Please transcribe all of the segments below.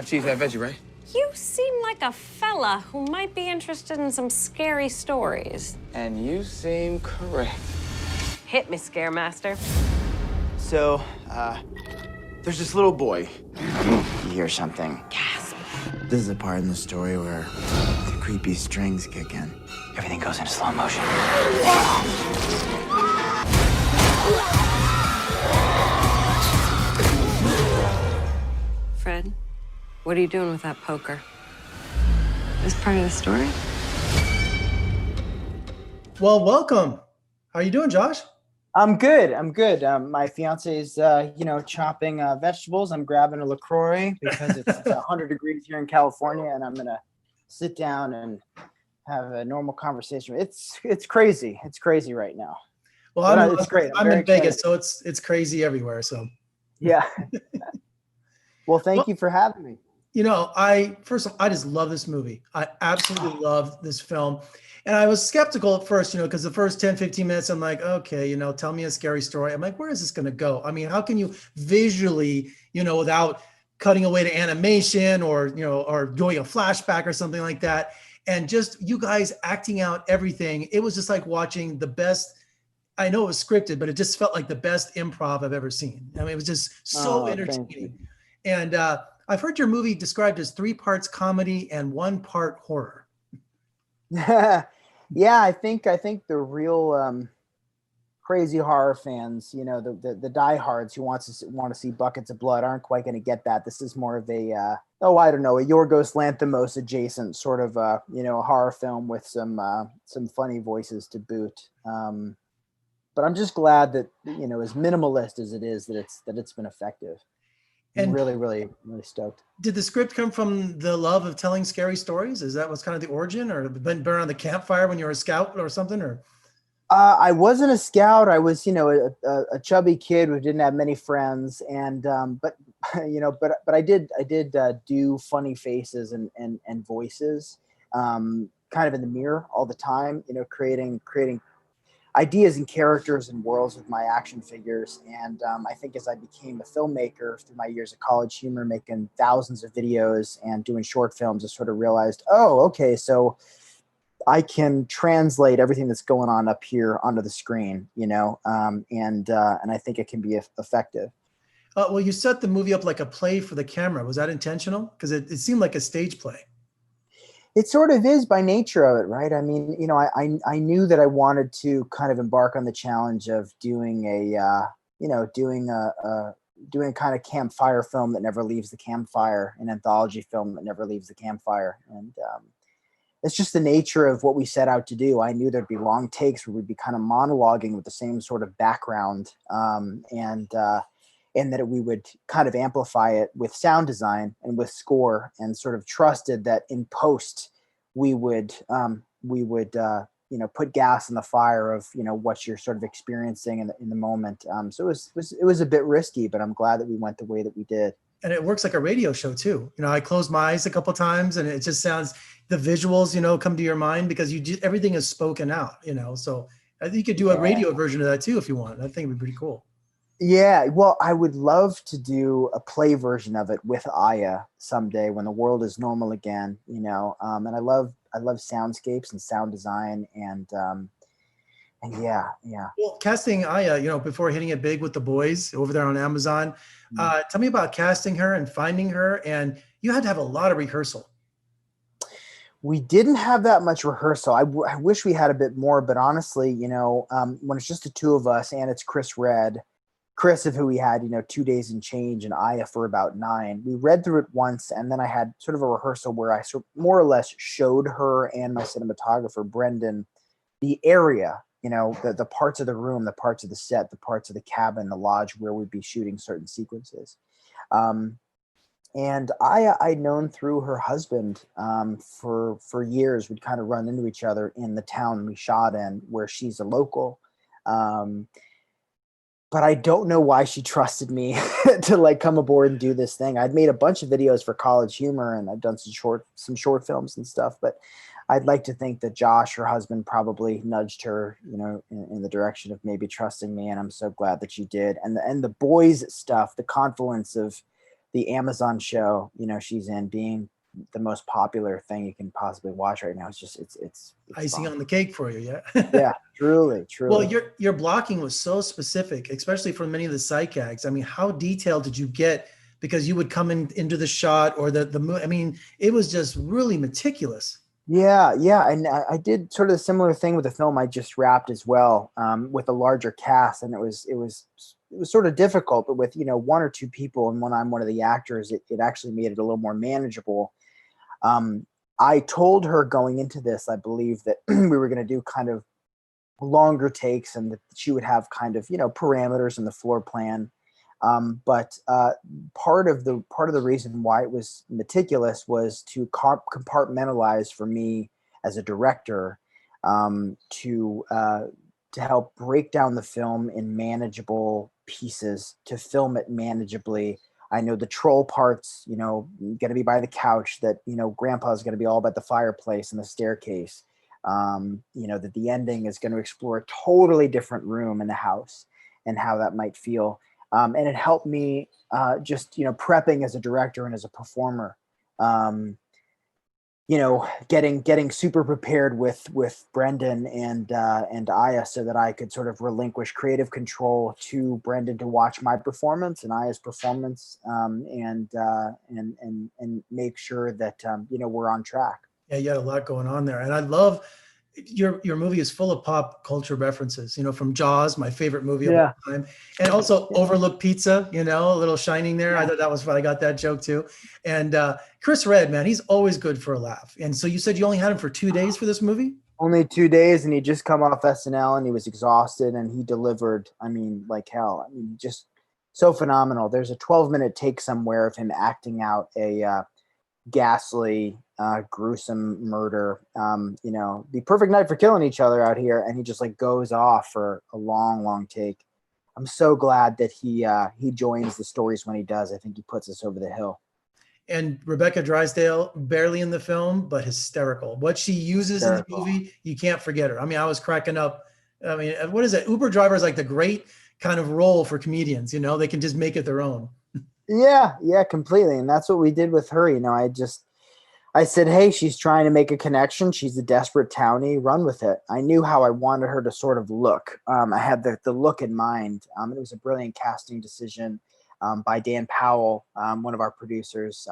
Half cheese, half veggie, right? You seem like a fella who might be interested in some scary stories. And you seem correct. Hit me, Scaremaster. So, there's this little boy. You hear something. Gasp. This is the part in the story where the creepy strings kick in. Everything goes into slow motion. Fred, what are you doing with that poker? Is part of the story? Well, welcome. How are you doing, Josh? I'm good. My fiance is, chopping vegetables. I'm grabbing a LaCroix because it's 100 degrees here in California, and I'm gonna sit down and have a normal conversation. It's crazy. It's crazy right now. Well, it's great. I'm in Vegas, so it's crazy everywhere. So yeah. Well, thank you for having me. You know, first of all, I just love this movie. I absolutely love this film. And I was skeptical at first, because the first 10, 15 minutes, I'm like, okay, tell me a scary story. I'm like, where is this going to go? I mean, how can you visually, without cutting away to animation or doing a flashback or something like that, and just you guys acting out everything. It was just like watching the best. I know it was scripted, but it just felt like the best improv I've ever seen. I mean, it was just so entertaining. And I've heard your movie described as 3 parts comedy and 1 part horror. Yeah, I think the real crazy horror fans, the diehards who want to see buckets of blood aren't quite going to get that. This is more of a a Yorgos Lanthimos adjacent sort of a horror film with some funny voices to boot. But I'm just glad that as minimalist as it is, that it's been effective. And really, really, really stoked. Did the script come from the love of telling scary stories? Is that what's kind of the origin, or been around the campfire when you were a scout or something? Or I wasn't a scout. I was, a chubby kid who didn't have many friends, and but I did do funny faces and voices, kind of in the mirror all the time. Creating ideas and characters and worlds with my action figures. And I think as I became a filmmaker through my years of college humor, making thousands of videos and doing short films, I sort of realized, so I can translate everything that's going on up here onto the screen, and I think it can be effective. Well, you set the movie up like a play for the camera. Was that intentional? Because it seemed like a stage play. It sort of is by nature of it, right? I mean, I knew that I wanted to kind of embark on the challenge of doing doing kind of campfire film that never leaves the campfire, an anthology film that never leaves the campfire. And it's just the nature of what we set out to do. I knew there'd be long takes where we'd be kind of monologuing with the same sort of background, and that we would kind of amplify it with sound design and with score, and sort of trusted that in post we would put gas in the fire of what you're sort of experiencing in the moment. So it was a bit risky, but I'm glad that we went the way that we did. And it works like a radio show too. I closed my eyes a couple of times, and it just sounds, the visuals come to your mind because everything is spoken out. So I think you could do a radio version of that too if you want. I think it'd be pretty cool. Yeah, well, I would love to do a play version of it with Aya someday when the world is normal again, and I love soundscapes and sound design, and yeah. Well, casting Aya, before hitting it big with The Boys over there on Amazon, tell me about casting her and finding her, and you had to have a lot of rehearsal. We didn't have that much rehearsal. I wish we had a bit more, but honestly, when it's just the 2 of us and it's Chris, of who we had, 2 days and change, and Aya for about 9. We read through it once, and then I had sort of a rehearsal where I more or less showed her and my cinematographer, Brendan, the area, the parts of the room, the parts of the set, the parts of the cabin, the lodge where we'd be shooting certain sequences. And I'd known through her husband for years. We'd kind of run into each other in the town we shot in, where she's a local. But I don't know why she trusted me to come aboard and do this thing. I'd made a bunch of videos for College Humor, and I've done some short films and stuff, but I'd like to think that Josh, her husband, probably nudged her, in the direction of maybe trusting me. And I'm so glad that she did. And the boys stuff, the confluence of the Amazon show, she's in, being the most popular thing you can possibly watch right now. It's just, it's Icing fun. on the cake for you. Yeah. Yeah, truly. Well, your blocking was so specific, especially for many of the sight gags. I mean, how detailed did you get? Because you would come into the shot or I mean, it was just really meticulous. Yeah, yeah, and I did sort of a similar thing with the film I just wrapped as well, with a larger cast, and it was sort of difficult, but with one or two people, and when I'm one of the actors, it actually made it a little more manageable. Um, I told her going into this, I believe that we were going to do kind of longer takes, and that she would have kind of parameters in the floor plan. But part of the reason why it was meticulous was to compartmentalize for me as a director, to help break down the film in manageable pieces, to film it manageably. I know the troll parts, going to be by the couch, that, grandpa's going to be all about the fireplace and the staircase. That the ending is going to explore a totally different room in the house and how that might feel. And it helped me just, prepping as a director and as a performer, getting super prepared with Brendan and Aya, so that I could sort of relinquish creative control to Brendan to watch my performance and Aya's performance, and make sure that we're on track. Yeah, you had a lot going on there, and I love your movie is full of pop culture references. From Jaws, my favorite movie of all time, and also Overlook Pizza. A little shining there. I thought that was fun. I got that joke too. And Chris Redman, he's always good for a laugh. And so you said you only had him for 2 days for this movie? Only 2 days, and he just come off SNL, and he was exhausted, and he delivered. I mean, like hell. I mean, just so phenomenal. There's a 12-minute take somewhere of him acting out a ghastly, gruesome murder. The perfect night for killing each other out here, and he just like goes off for a long take. I'm so glad that he joins the stories when he does. I think he puts us over the hill. And Rebecca Drysdale, barely in the film, but hysterical. What she uses in the movie, you can't forget her. I mean, I was cracking up. I mean, what is it? Uber driver is like the great kind of role for comedians. They can just make it their own. Yeah, completely. And that's what we did with her. I said, hey, she's trying to make a connection. She's a desperate townie. Run with it. I knew how I wanted her to sort of look. I had the look in mind. It was a brilliant casting decision by Dan Powell, one of our producers.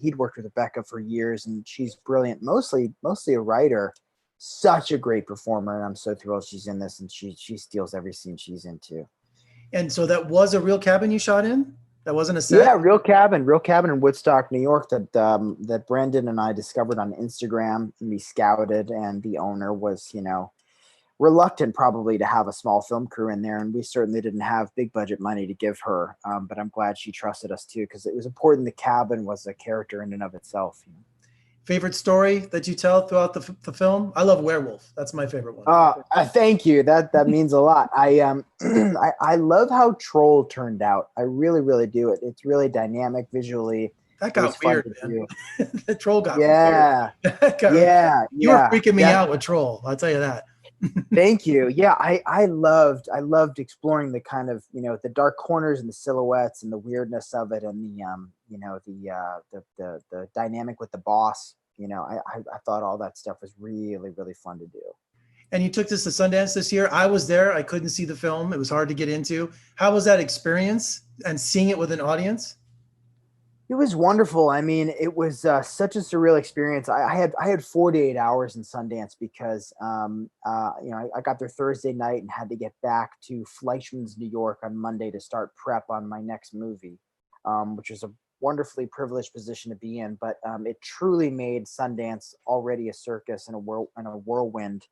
He'd worked with Rebecca for years, and she's brilliant. Mostly a writer. Such a great performer, and I'm so thrilled she's in this, and she steals every scene she's in too. And so that was a real cabin you shot in? That wasn't a set? Yeah, real cabin in Woodstock, New York, that Brendan and I discovered on Instagram, and we scouted, and the owner was, reluctant probably to have a small film crew in there, and we certainly didn't have big budget money to give her, but I'm glad she trusted us too, because it was important. The cabin was a character in and of itself. Favorite story that you tell throughout the film? I love Werewolf. That's my favorite one. Thank you. That means a lot. I love how Troll turned out. I really, really do. It's really dynamic visually. That got weird, man. The Troll got weird. Yeah. You were freaking me out with Troll. I'll tell you that. Thank you. Yeah, I loved exploring the kind of, the dark corners and the silhouettes and the weirdness of it, and the dynamic with the boss. I thought all that stuff was really, really fun to do. And you took this to Sundance this year. I was there. I couldn't see the film. It was hard to get into. How was that experience and seeing it with an audience? It was wonderful. I mean, it was such a surreal experience. I had 48 hours in Sundance because, I got there Thursday night and had to get back to Fleischman's, New York on Monday to start prep on my next movie, which was a wonderfully privileged position to be in. But it truly made Sundance, already a circus and a whirlwind,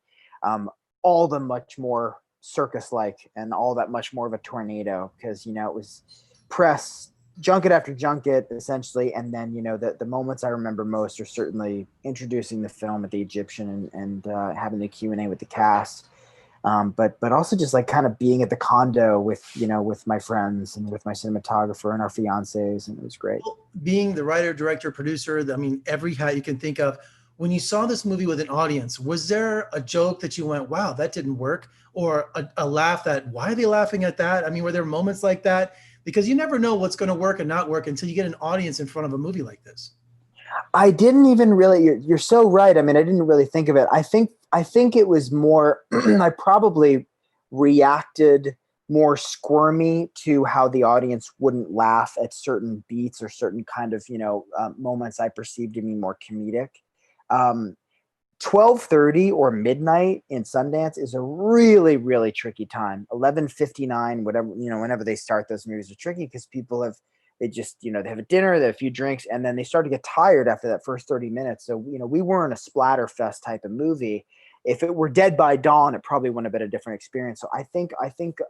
all the much more circus-like and all that much more of a tornado, because, it was press, junket after junket, essentially. And then, the moments I remember most are certainly introducing the film at the Egyptian and having the Q&A with the cast. But also just like kind of being at the condo with my friends and with my cinematographer and our fiancés. And it was great. Being the writer, director, producer, every hat you can think of. When you saw this movie with an audience, was there a joke that you went, wow, that didn't work? Or a laugh that, why are they laughing at that? I mean, were there moments like that because you never know what's going to work and not work until you get an audience in front of a movie like this. I didn't even really, you're so right. I mean, I didn't really think of it. I think it was more, I probably reacted more squirmy to how the audience wouldn't laugh at certain beats or certain kind of, moments I perceived to be more comedic. 12:30 or midnight in Sundance is a really, really tricky time. 11:59, whatever, whenever they start those movies are tricky because people they have a dinner, they have a few drinks, and then they start to get tired after that first 30 minutes. So, we weren't a splatterfest type of movie. If it were Dead by Dawn, it probably wouldn't have been a different experience. So I think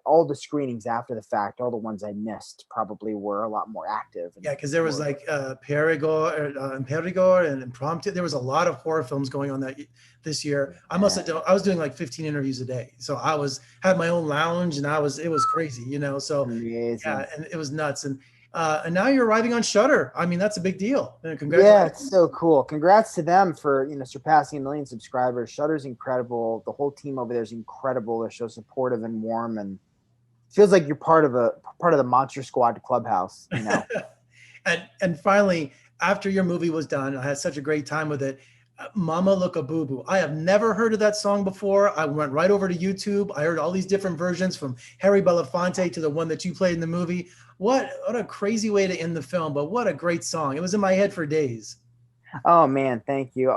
all the screenings after the fact, all the ones I missed, probably were a lot more active. Yeah, because there was like Perigord and Impromptu. There was a lot of horror films going on this year. I was doing like 15 interviews a day. So I had my own lounge and it was crazy, So amazing. Yeah, and it was nuts. And now you're arriving on Shudder. I mean, that's a big deal. Congratulations. Yeah, it's so cool. Congrats to them for surpassing 1 million subscribers. Shudder's incredible. The whole team over there is incredible. They're so supportive and warm, and feels like you're part of the Monster Squad clubhouse. And finally, after your movie was done, I had such a great time with it. Mama Look a Boo Boo. I have never heard of that song before. I went right over to YouTube. I heard all these different versions from Harry Belafonte to the one that you played in the movie. What a crazy way to end the film, but what a great song. It was in my head for days. Oh man, thank you.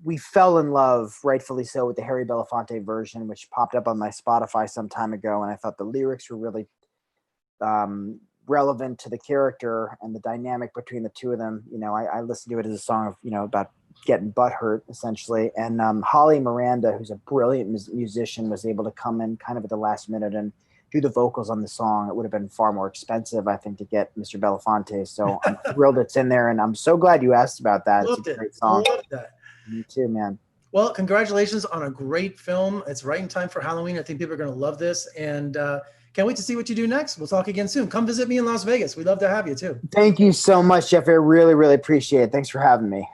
We fell in love, rightfully so, with the Harry Belafonte version, which popped up on my Spotify some time ago, and I thought the lyrics were really relevant to the character and the dynamic between the two of them. I listened to it as a song of, about getting butthurt essentially. And Holly Miranda, who's a brilliant musician, was able to come in kind of at the last minute and do the vocals on the song. It would have been far more expensive, I think, to get Mr. Belafonte. So I'm thrilled it's in there, and I'm so glad you asked about that. Loved it's a great song. Loved that. Me too, man. Well, congratulations on a great film. It's right in time for Halloween. I think people are going to love this, and can't wait to see what you do next. We'll talk again soon. Come visit me in Las Vegas. We'd love to have you too. Thank you so much, Jeff. I really, really appreciate it. Thanks for having me.